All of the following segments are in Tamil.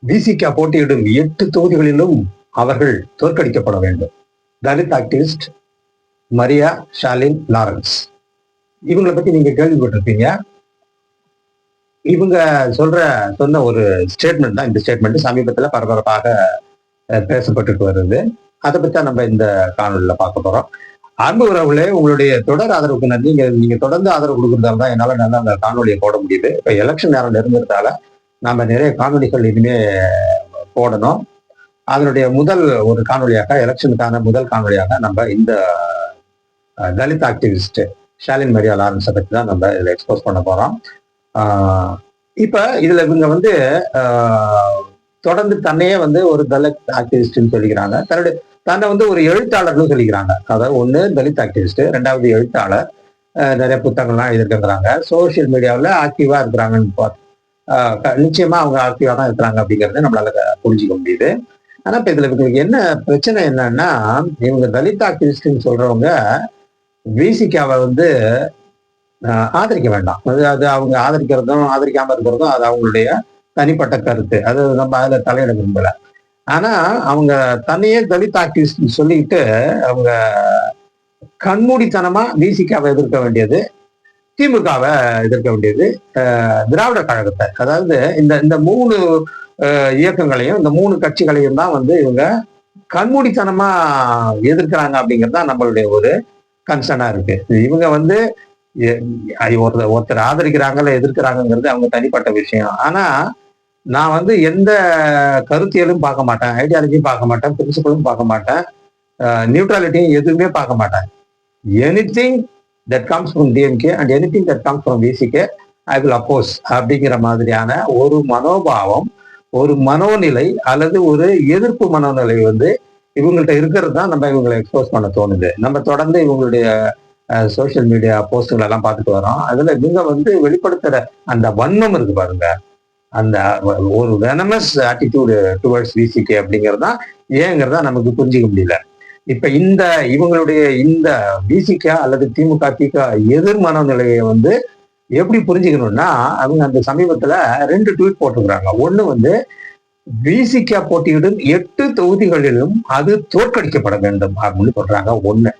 விசிகா போட்டியிடும் 8 தொகுதிகளிலும் அவர்கள் தோற்கடிக்கப்பட வேண்டும். தலித் ஆக்டிவிஸ்ட் மரியா ஷாலின் லாரன்ஸ், இவங்களை பத்தி நீங்க கேள்விப்பட்டிருப்பீங்க. இவங்க சொன்ன ஒரு ஸ்டேட்மெண்ட் தான் இந்த ஸ்டேட்மெண்ட் சமீபத்தில் பரபரப்பாக பேசப்பட்டு வருது. அதை பத்தி நம்ம இந்த காணொலியில பார்க்க போறோம். அன்பு உறவுகளே, உங்களுடைய தொடர் ஆதரவுக்கு நன்றி. நீங்க தொடர்ந்து ஆதரவு கொடுக்கறதால தான் என்னால நல்லா அந்த காணொலியை போட முடியுது. இப்ப எலெக்ஷன் நேரம் நெருங்குறதால நம்ம நிறைய காணொலிகள் இனிமே போடணும். அதனுடைய முதல் ஒரு காணொலியாக, எலெக்ஷனுக்கான முதல் காணொலியாக நம்ம இந்த தலித் ஆக்டிவிஸ்ட் ஷாலின் மரியா லாரன்ஸை பற்றி தான் நம்ம இதில் எக்ஸ்போஸ் பண்ண போறோம். இப்ப இதுல இவங்க தொடர்ந்து தன்னையே ஒரு தலித் ஆக்டிவிஸ்ட்னு சொல்லிக்கிறாங்க. தன்னை ஒரு எழுத்தாளர்னு சொல்லிக்கிறாங்க. அதாவது ஒண்ணு தலித் ஆக்டிவிஸ்ட், ரெண்டாவது எழுத்தாளர். நிறைய புத்தகங்கள்லாம் எழுதிருக்கிறாங்க. சோசியல் மீடியாவில் ஆக்டிவா இருக்கிறாங்கன்னு நிச்சயமா அவங்க ஆக்டிவா தான் இருக்கிறாங்க அப்படிங்கறத நம்மளால புரிஞ்சுக்க முடியுது. ஆனா இப்ப இதுல இவங்களுக்கு என்ன பிரச்சனை என்னன்னா, இவங்க தலித் ஆக்டிவிஸ்ட்னு சொல்றவங்க விசிகாவை ஆதரிக்க வேண்டாம். அது அவங்க ஆதரிக்கிறதும் ஆதரிக்காம இருக்கிறதும் அது அவங்களுடைய தனிப்பட்ட கருத்து. அது நம்ம அதுல தலையிட விரும்பல. ஆனா அவங்க தன்னையே தலித் ஆக்டிவிஸ்ட் சொல்லிக்கிட்டு அவங்க கண்மூடித்தனமா விசிகாவை எதிர்க்க வேண்டியது, திமுகவை எதிர்க்க வேண்டியது, திராவிட கழகத்தை, அதாவது இந்த மூணு இயக்கங்களையும் இந்த மூணு கட்சிகளையும் தான் இவங்க கண்மூடித்தனமா எதிர்க்கிறாங்க அப்படிங்கிறது தான் நம்மளுடைய ஒரு கன்சர்னா இருக்கு. இவங்க ஒருத்தர் ஆதரிக்கிறாங்கல்ல எதிர்க்கிறாங்கிறது அவங்க தனிப்பட்ட விஷயம். ஆனா நான் எந்த கருத்தியலும் பார்க்க மாட்டேன், ஐடியாலஜியும் பார்க்க மாட்டேன், பிரின்சிபலும் பார்க்க மாட்டேன், நியூட்ரலிட்டியும் எதுவுமே பார்க்க மாட்டேன். Anything that comes from DMK and anything that comes from VCK I will oppose அப்படிங்கிற மாதிரியான ஒரு மனோபாவம், ஒரு மனோநிலை அல்லது ஒரு எதிர்ப்பு மனோநிலை இவங்கள்ட்ட இருக்கிறது தான் நம்ம இவங்களை எக்ஸ்போஸ் பண்ண தோணுது. நம்ம தொடர்ந்து இவங்களுடைய சோசியல் மீடியா போஸ்டுகள் எல்லாம் பார்த்துட்டு வரோம். அதுல இவங்க வெளிப்படுத்துற அந்த வன்மம் இருக்கு பாருங்க, அந்த ஒரு வெனமஸ் ஆட்டிடியூடு டுவர்ட்ஸ் விசிகே அப்படிங்கிறது தான் ஏங்கிறதா நமக்கு புரிஞ்சிக்க முடியல. இப்ப இவங்களுடைய இந்த விசிகே அல்லது திமுக எதிர் மனோநிலையை எப்படி புரிஞ்சுக்கணும்னா, அவங்க அந்த சமீபத்துல 2 ட்வீட் போட்டிருக்கிறாங்க. ஒண்ணு விசிகே போட்டியிடும் 8 தொகுதிகளிலும் அது தோற்கடிக்கப்பட வேண்டும் அப்படின்னு சொல்றாங்க. ஒண்ணு.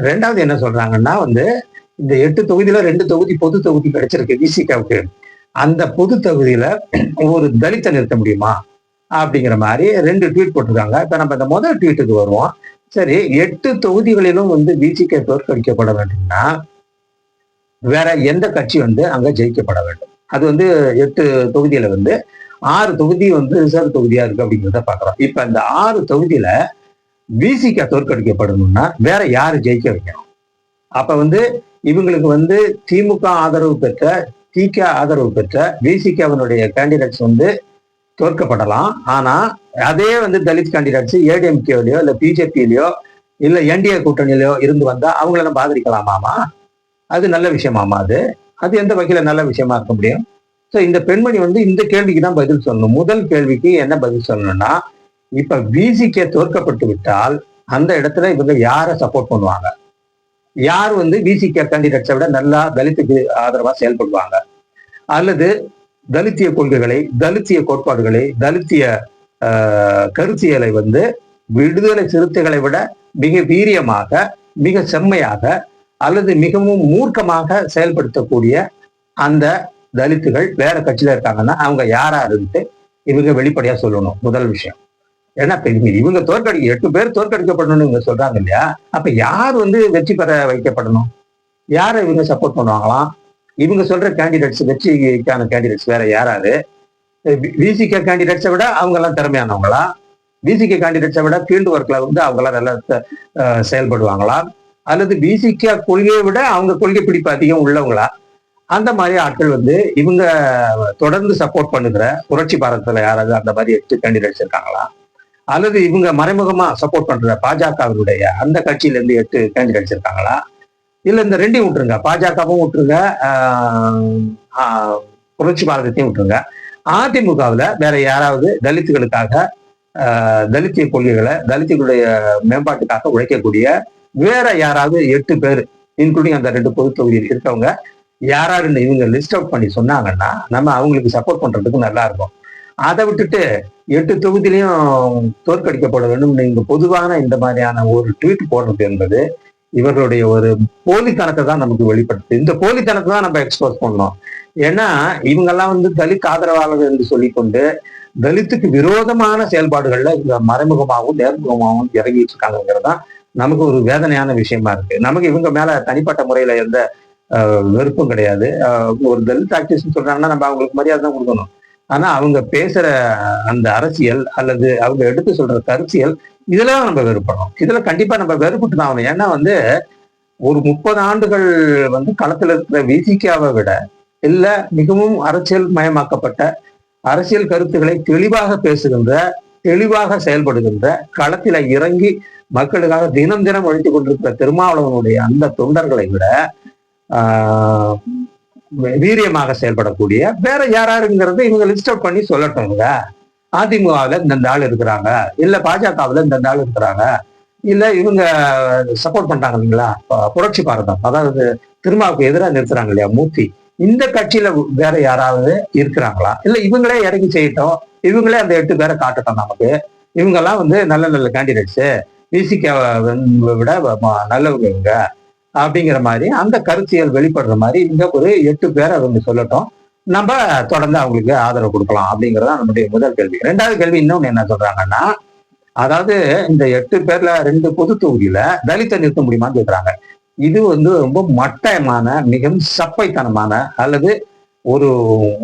ரெண்டாவது என்ன சொல்றாங்கன்னா, இந்த 8 தொகுதியில 2 தொகுதி பொது தொகுதி கிடைச்சிருக்கு விசிகாவுக்கு. அந்த பொது தொகுதியில ஒரு தலித்தை நிறுத்த முடியுமா அப்படிங்கிற மாதிரி 2 ட்வீட் போட்டிருக்காங்க. இப்ப நம்ம இந்த முதல் ட்வீட்டுக்கு வருவோம். சரி, 8 தொகுதிகளிலும் விசிகே தோற்கடிக்கப்பட வேண்டும்னா வேற எந்த கட்சி அங்க ஜெயிக்கப்பட வேண்டும்? அது 8 தொகுதியில 6 தொகுதி ரிசர்வ் தொகுதியா இருக்கு அப்படிங்கிறத பாக்குறோம். இப்ப இந்த 6 தொகுதியில விசிகா தோற்கடிக்கப்படணும்னா வேற யாரு ஜெயிக்க வைக்கணும்? அப்ப இவங்களுக்கு திமுக ஆதரவு பெற்ற, திக ஆதரவு பெற்ற விசிகாவினுடைய கேண்டிடேட்ஸ் தோற்கப்படலாம். ஆனா அதே தலித் கேண்டிடேட்ஸ் ஏடிஎம்கேலயோ இல்ல பிஜேபியிலயோ இல்ல என்டிஏ கூட்டணியிலயோ இருந்து வந்தா அவங்கள நம்ம ஆதரிக்கலாமாமா? அது நல்ல விஷயமாமா? அது எந்த வகையில நல்ல விஷயமா இருக்க முடியும்? ஸோ இந்த பெண்மணி இந்த கேள்விக்கு தான் பதில் சொல்லணும். முதல் கேள்விக்கு என்ன பதில் சொல்லணும்னா, இப்ப விசிகே தோற்கப்பட்டு விட்டால் அந்த இடத்துல இவங்க யாரை சப்போர்ட் பண்ணுவாங்க? யார் விசிகே கேண்டிடேட்ஸை விட நல்லா தலித்துக்கு ஆதரவா செயல்படுவாங்க? அல்லது தலித்திய கொள்கைகளை, தலித்திய கோட்பாடுகளை, தலித்திய கருத்தியலை விடுதலை சிறுத்தைகளை விட மிக வீரியமாக, மிக செம்மையாக அல்லது மிகவும் மூர்க்கமாக செயல்படுத்தக்கூடிய அந்த தலித்துகள் வேற கட்சியில இருக்காங்கன்னா அவங்க யாரா இருந்து இவங்க வெளிப்படையா சொல்லணும். முதல் விஷயம். ஏன்னா இவங்க 8 பேர் தோற்கடிக்கப்படணும்னு இவங்க சொல்றாங்க இல்லையா? அப்ப யார் வெற்றி பெற வைக்கப்படணும்? யாரை இவங்க சப்போர்ட் பண்ணுவாங்களாம்? இவங்க சொல்ற கேண்டிடேட்ஸ், வெற்றிக்கான கேண்டிடேட்ஸ் வேற யாராரு? விசிகே கேண்டிடேட்ஸை விட அவங்க எல்லாம் திறமையானவங்களா? விசிகே கேண்டிடேட்ஸை விட ஃபீல்டு ஒர்க்ல அவங்க எல்லாம் நல்லா செயல்படுவாங்களா? அல்லது விசிகே கொள்கையை விட அவங்க கொள்கை பிடிப்பு அதிகம் உள்ளவங்களா? அந்த மாதிரி ஆட்கள் இவங்க தொடர்ந்து சப்போர்ட் பண்ணுகிற புரட்சி பாரதத்துல யாராவது அந்த மாதிரி 8 கேண்டிடேட்ஸ் இருக்காங்களா? அல்லது இவங்க மறைமுகமா சப்போர்ட் பண்ற பாஜகவினுடைய அந்த கட்சியில இருந்து 8 கேண்டிடேட்ஸ் இருக்காங்களா? இல்ல இந்த 2ஐயும் விட்டுருங்க, பாஜகவும் விட்டுருங்க, புரட்சி பாரதத்தையும் விட்டுருங்க, அதிமுகவுல வேற யாராவது தலித்துகளுக்காக, தலித்திய கொள்கைகளை, தலித்துகளுடைய மேம்பாட்டுக்காக உழைக்கக்கூடிய வேற யாராவது 8 பேர், இன்க்ளூடிங் அந்த 2 பொது தொகுதியில் இருக்கவங்க யாராருன்னு இவங்க லிஸ்ட் அவுட் பண்ணி சொன்னாங்கன்னா நம்ம அவங்களுக்கு சப்போர்ட் பண்றதுக்கு நல்லா இருக்கும். அதை விட்டுட்டு 8 தொகுதியிலையும் தோற்கடிக்கப்பட வேண்டும் இங்க பொதுவான இந்த மாதிரியான ஒரு ட்வீட் போடுறது என்பது இவர்களுடைய ஒரு போலித்தனத்தை தான் நமக்கு வெளிப்படுத்து. இந்த போலித்தனத்தை தான் நம்ம எக்ஸ்போஸ் பண்ணோம். ஏன்னா இவங்கெல்லாம் வந்து தலித் ஆதரவாளர்கள் என்று சொல்லிக்கொண்டு தலித்துக்கு விரோதமான செயல்பாடுகள்ல இவங்க மறைமுகமாகவும் நேர்முகமாகவும் இறங்கிட்டு இருக்காங்கிறது தான் நமக்கு ஒரு வேதனையான விஷயமா இருக்கு. நமக்கு இவங்க மேல தனிப்பட்ட முறையில எந்த வெறுப்பும் கிடையாது. ஒரு தலித் ஆக்டிவிஸ்ட் சொல்றாங்கன்னா நம்ம அவங்களுக்கு மரியாதை தான் கொடுக்கணும். ஆனா அவங்க பேசுற அந்த அரசியல் அல்லது அவங்க எடுத்து சொல்ற கருத்தியல் இதெல்லாம் நம்ம வெறுப்பணும். இதுல கண்டிப்பா நம்ம வெறுப்புட்டு தான் ஆகணும். ஏன்னா வந்து ஒரு 30 ஆண்டுகள் வந்து களத்துல இருக்கிற விசிகாவை விட இல்ல மிகவும் அரசியல் மயமாக்கப்பட்ட அரசியல் கருத்துக்களை தெளிவாக பேசுகின்ற தெளிவாக செயல்படுகின்ற களத்தில இறங்கி மக்களுக்காக தினம் தினம் உழைத்துக் கொண்டிருக்கிற திருமாவளவனுடைய அந்த தொண்டர்களை விட வீரியமாக செயல்படக்கூடிய வேற யாராருங்கிறது இவங்க லிஸ்ட் அவுட் பண்ணி சொல்லட்டும். இவங்க அதிமுகவில் இந்த ஆள் இருக்கிறாங்க, இல்ல பாஜகவில் இந்த ஆள் இருக்கிறாங்க, இல்ல இவங்க சப்போர்ட் பண்றாங்க இல்லைங்களா புரட்சி பாரதம், அதாவது திருமாவுக்கு எதிராக நிறுத்துறாங்க இல்லையா மூர்த்தி, இந்த கட்சியில வேற யாராவது இருக்கிறாங்களா, இல்ல இவங்களே இறங்கி செய்யட்டும், இவங்களே அந்த 8 பேரை காட்டட்டும் நமக்கு, இவங்கெல்லாம் வந்து நல்ல நல்ல கேண்டிடேட்ஸ், விசிகாவை விட நல்லவங்க இவங்க அப்படிங்கிற மாதிரி அந்த கருத்தியல் வெளிப்படுற மாதிரி இங்க ஒரு 8 பேரை அவங்க சொல்லட்டும், நம்ம தொடர்ந்து அவங்களுக்கு ஆதரவு கொடுக்கலாம் அப்படிங்கிறதா நம்முடைய முதல் கேள்வி. 2வது கேள்வி இன்னொன்னு என்ன சொல்றாங்கன்னா, அதாவது இந்த 8 பேர்ல 2 பொது தொகுதியில தலித்தை நிறுத்த முடியுமான்னு கேட்கிறாங்க. இது வந்து ரொம்ப மட்டமான மிகவும் சப்பைத்தனமான அல்லது ஒரு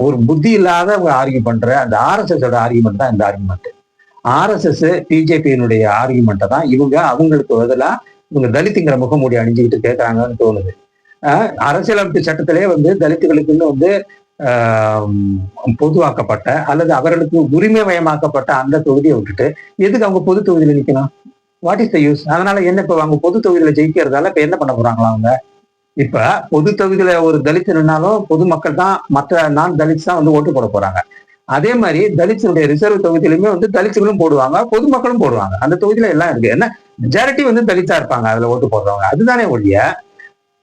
ஒரு புத்தி இல்லாத ஆர்கியூ பண்ற அந்த ஆர்எஸ்எஸோட ஆர்கியூமெண்ட் தான் இந்த ஆர்கியூமெண்ட். ஆர்எஸ்எஸ் பிஜேபியினுடைய ஆர்கியூமெண்ட்டை தான் இவங்க அவங்களுக்கு பதிலாக இவங்க தலித்துங்கிற முகமூடி அணிஞ்சுக்கிட்டு கேட்கறாங்கன்னு தோணுது. அரசியலமைப்பு சட்டத்திலே வந்து தலித்துகளுக்குன்னு வந்து பொதுவாக்கப்பட்ட அல்லது அவர்களுக்கு உரிமை மயமாக்கப்பட்ட அந்த தொகுதியை விட்டுட்டு எதுக்கு அவங்க பொது தொகுதியில நிக்கணும்? What is the use? அதனால என்ன இப்ப அவங்க பொது தொகுதியில ஜெயிக்கிறதால இப்ப என்ன பண்ண போறாங்களா அவங்க? இப்ப பொது தொகுதியில ஒரு தலித் நின்னாலும் பொதுமக்கள் தான், மற்ற நான் தலித்ஸ் தான் வந்து ஓட்டு போட போறாங்க. அதே மாதிரி தலித்ஸுடைய ரிசர்வ் தொகுதியிலுமே வந்து தலித்துகளும் போடுவாங்க, பொதுமக்களும் போடுவாங்க. அந்த தொகுதியில எல்லாம் இருக்கு. என்ன மெஜாரிட்டி வந்து தலித்தா இருப்பாங்க அதுல ஓட்டு போடுறவங்க. அதுதானே ஒழிய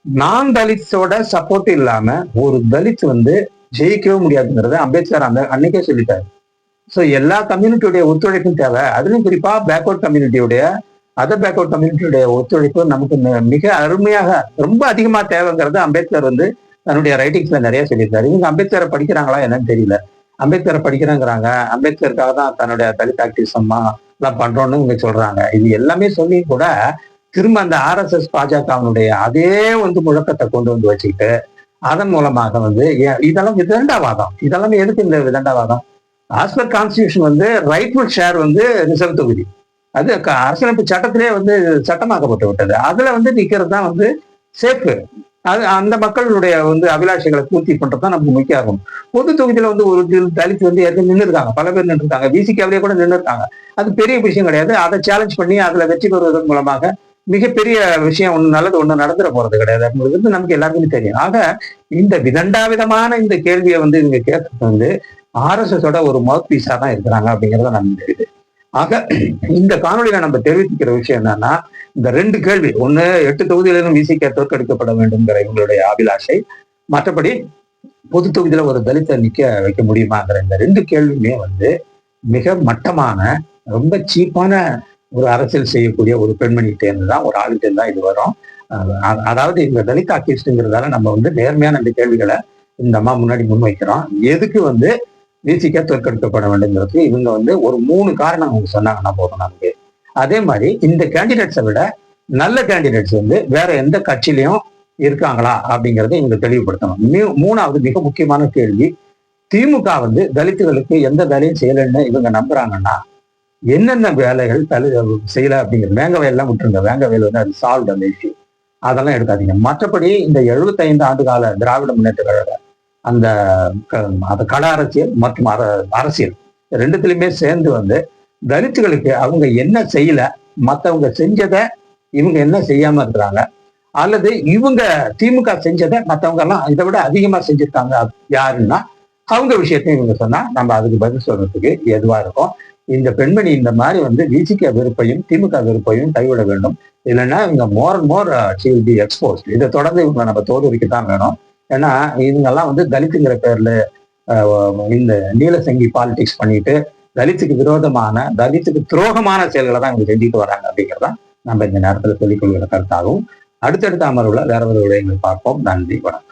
நான் தலித்ஸோட சப்போர்ட் இல்லாம ஒரு தலித் வந்து ஜெயிக்கவே முடியாதுங்கிறத அம்பேத்கர் அந்த அன்னைக்கே சொல்லிட்டாரு. ஸோ எல்லா கம்யூனிட்டியுடைய ஒத்துழைப்பும் தேவை. அதுலயும் குறிப்பா பேக்வர்ட் கம்யூனிட்டியுடைய அதர் பேக்வர்ட் கம்யூனிட்டியுடைய ஒத்துழைப்பு நமக்கு மிக அருமையாக ரொம்ப அதிகமா தேவைங்கிறத அம்பேத்கர் வந்து தன்னுடைய ரைட்டிங்ஸ்ல நிறைய சொல்லியிருக்காரு. இவங்க அம்பேத்கரை படிக்கிறாங்களா என்னன்னு தெரியல. அம்பேத்கரை படிக்கிறாங்கிறாங்க, அம்பேத்கருக்காக தான் தன்னுடைய தலித் ஆக்டிவிசமா எல்லாம் பண்றோம்னு இவங்க சொல்றாங்க. இது எல்லாமே சொல்லி கூட திரும்ப அந்த ஆர்எஸ்எஸ் பாஜகவினுடைய அதே வந்து முழக்கத்தை கொண்டு வந்து வச்சுக்கிட்டு அதன் மூலமாக வந்து இதெல்லாம் விதண்டாவாதம். இதெல்லாம் எதுக்கு இந்த விதண்டாவாதம்? ஆஸ் பர் கான்ஸ்டிடியூஷன் வந்து ரைட்ஃபுல் ஷேர் வந்து ரிசர்வ் தொகுதி அது அரசியலமைப்பு சட்டத்திலே வந்து சட்டமாக்கப்பட்டு விட்டது. அதுல வந்து நிக்கிறது தான் வந்து சேஃப். அது அந்த மக்களுடைய வந்து அபிலாஷைகளை பூர்த்தி பண்றதுதான் நமக்கு முக்கியம் ஆகும். பொது தொகுதியில வந்து ஒரு தலித் வந்து ஏற்கனவே நின்று இருக்காங்க, பல பேர் நின்று இருக்காங்க, விசிகாவிலேயே கூட நின்று இருக்காங்க. அது பெரிய விஷயம் கிடையாது. அதை சேலஞ்ச் பண்ணி அதுல வெற்றி பெறுவதன் மூலமாக மிகப்பெரிய விஷயம் ஒண்ணு நல்லது ஒண்ணு நடந்துட போறது கிடையாது அப்படிங்கிறது நமக்கு எல்லாருக்குமே தெரியும். ஆக இந்த விதண்டாவிதமான இந்த கேள்வியை வந்து இவங்க கேட்கறது வந்து ஆர்எஸ்எஸோட ஒரு மவுத் பீஸா தான் இருக்கிறாங்க அப்படிங்கிறத நமக்கு தெரியுது. ஆக இந்த காணொலியில நம்ம தெரிவிக்கிற விஷயம் என்னன்னா, இந்த 2 கேள்வி, ஒண்ணு 8 தொகுதியிலும் விசிக தோற்கடிக்கப்பட வேண்டும்ங்கிற இவங்களுடைய அபிலாஷை, மற்றபடி பொது தொகுதியில ஒரு தலித்தை நிக்க வைக்க முடியுமாங்கிற இந்த 2 கேள்வியுமே வந்து மிக மட்டமான ரொம்ப சீப்பான ஒரு அரசியல் செய்யக்கூடிய ஒரு பெண்மணிகிட்டேருந்து தான், ஒரு ஆளுகிட்டேருந்து தான் இது வரும். அதாவது இந்த தலித் ஆக்டிவிஸ்ட்ங்கிறதால நம்ம வந்து நேர்மையான இந்த கேள்விகளை இந்த அம்மா முன்னாடி முன்வைக்கிறோம். எதுக்கு வந்து விசிக தோற்கடிக்கப்பட வேண்டுங்கிறது இவங்க வந்து ஒரு 3 காரணம் அவங்க சொன்னாங்கன்னா போதும் நமக்கு. அதே மாதிரி இந்த கேண்டிடேட்ஸை விட நல்ல கேண்டிடேட்ஸ் வந்து வேற எந்த கட்சியிலையும் இருக்காங்களா அப்படிங்கிறத இவங்க தெளிவுபடுத்தணும். 3வது மிக முக்கியமான கேள்வி, திமுக வந்து தலித்துகளுக்கு எந்த வேலையும் செய்யலைன்னு இவங்க நம்புறாங்கன்னா என்னென்ன வேலைகள் செய்யல அப்படிங்கிற வேங்க வயல்லாம் விட்டுருங்க. வேங்க வயல் வந்து அது சால்வ் அந்த இஷ்யூ, அதெல்லாம் எடுக்காதீங்க. மற்றபடி இந்த 75 ஆண்டு கால திராவிட முன்னேற்ற கழக அந்த கள அரசியல் மற்றும் அரசியல் 2த்துலயுமே சேர்ந்து வந்து தலித்துகளுக்கு அவங்க என்ன செய்யல, மற்றவங்க செஞ்சதை இவங்க என்ன செய்யாம இருக்கிறாங்க, அல்லது இவங்க திமுக செஞ்சதை மற்றவங்க எல்லாம் இதை விட அதிகமா செஞ்சிருக்காங்க யாருன்னா அவங்க விஷயத்தையும் இவங்க சொன்னா நம்ம அதுக்கு பதில் சொல்றதுக்கு எதுவா இருக்கும். இந்த பெண்மணி இந்த மாதிரி வந்து விசிக வெறுப்பையும் திமுக வெறுப்பையும் கைவிட வேண்டும். இல்லைன்னா இவங்க more and more she will be exposed. இதை தொடர்ந்து இவங்க நம்ம தோல்விக்கு தான் வேணும். ஏன்னா இவங்கெல்லாம் வந்து தலித்துங்கிற பேர்ல இந்த நீலசங்கி பாலிடிக்ஸ் பண்ணிட்டு தலித்துக்கு விரோதமான, தலித்துக்கு துரோகமான செயல்களை தான் இவங்க செஞ்சுட்டு வராங்க அப்படிங்கிறதான் நம்ம இந்த நேரத்தில் சொல்லிக் கொள்கிற கருத்தாகவும், அடுத்தடுத்த அமர்வுல வேற ஒரு விடயங்களை பார்ப்போம். நன்றி, வணக்கம்.